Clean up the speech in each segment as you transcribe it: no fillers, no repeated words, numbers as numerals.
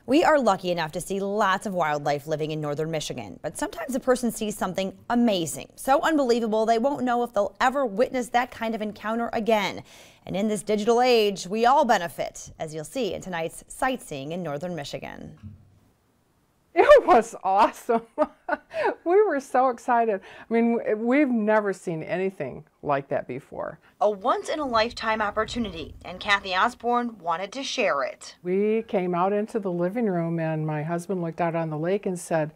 We are lucky enough to see lots of wildlife living in northern Michigan, but sometimes a person sees something amazing, so unbelievable they won't know if they'll ever witness that kind of encounter again. And in this digital age, we all benefit, as you'll see in tonight's Sightseeing in northern Michigan. It was awesome. We were so excited. I mean, we've never seen anything like that before. A once-in-a-lifetime opportunity, and Kathy Osborne wanted to share it. We came out into the living room and my husband looked out on the lake and said,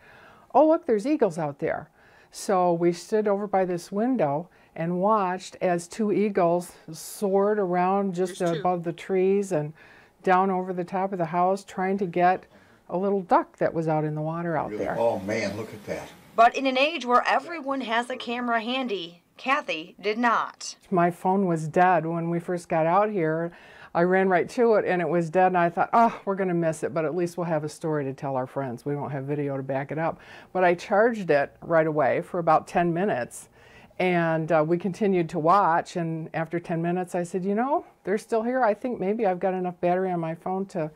"Oh, look, there's eagles out there." So we stood over by this window and watched as two eagles soared around just above the trees and down over the top of the house trying to get a little duck that was out in the water out there. Oh man, look at that. But in an age where everyone has a camera handy, Kathy did not. My phone was dead when we first got out here. I ran right to it and it was dead, and I thought, oh, we're going to miss it, but at least we'll have a story to tell our friends. We won't have video to back it up. But I charged it right away for about 10 minutes, and we continued to watch, and after 10 minutes I said, you know, they're still here. I think maybe I've got enough battery on my phone to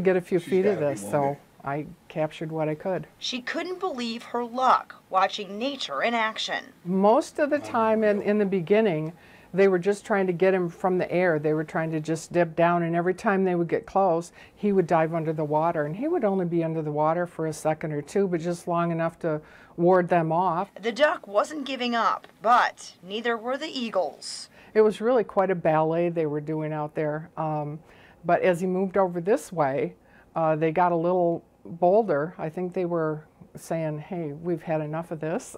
get a few feet of this, so I captured what I could. She couldn't believe her luck watching nature in action. Most of the time in the beginning, they were just trying to get him from the air. They were trying to just dip down, and every time they would get close, he would dive under the water, and he would only be under the water for a second or two, but just long enough to ward them off. The duck wasn't giving up, but neither were the eagles. It was really quite a ballet they were doing out there. But as he moved over this way, they got a little bolder. I think they were saying, hey, we've had enough of this.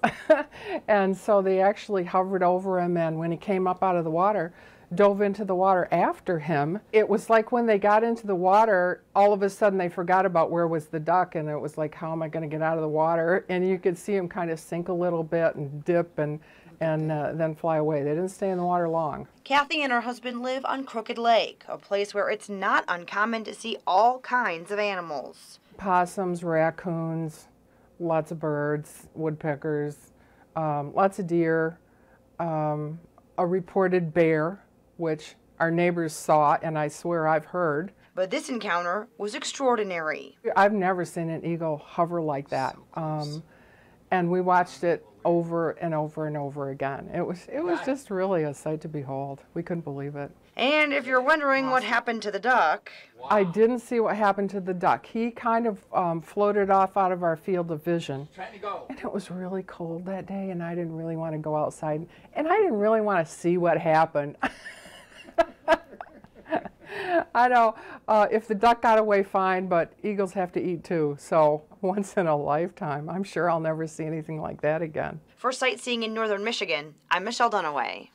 And so they actually hovered over him, and when he came up out of the water, dove into the water after him. It was like when they got into the water, all of a sudden they forgot about where was the duck, and it was like, how am I going to get out of the water? And you could see him kind of sink a little bit and dip and then fly away. They didn't stay in the water long. Kathy and her husband live on Crooked Lake, a place where it's not uncommon to see all kinds of animals. Possums, raccoons, lots of birds, woodpeckers, lots of deer, a reported bear, which our neighbors saw, and I swear I've heard. But this encounter was extraordinary. I've never seen an eagle hover like that. And we watched it over and over and over again. It was just really a sight to behold. We couldn't believe it. And if you're wondering what happened to the duck, I didn't see what happened to the duck. He kind of floated off out of our field of vision. And it was really cold that day, and I didn't really want to go outside. And I didn't really want to see what happened. I know, if the duck got away, fine, but eagles have to eat too. So once in a lifetime. I'm sure I'll never see anything like that again. For Sightseeing in northern Michigan, I'm Michelle Dunaway.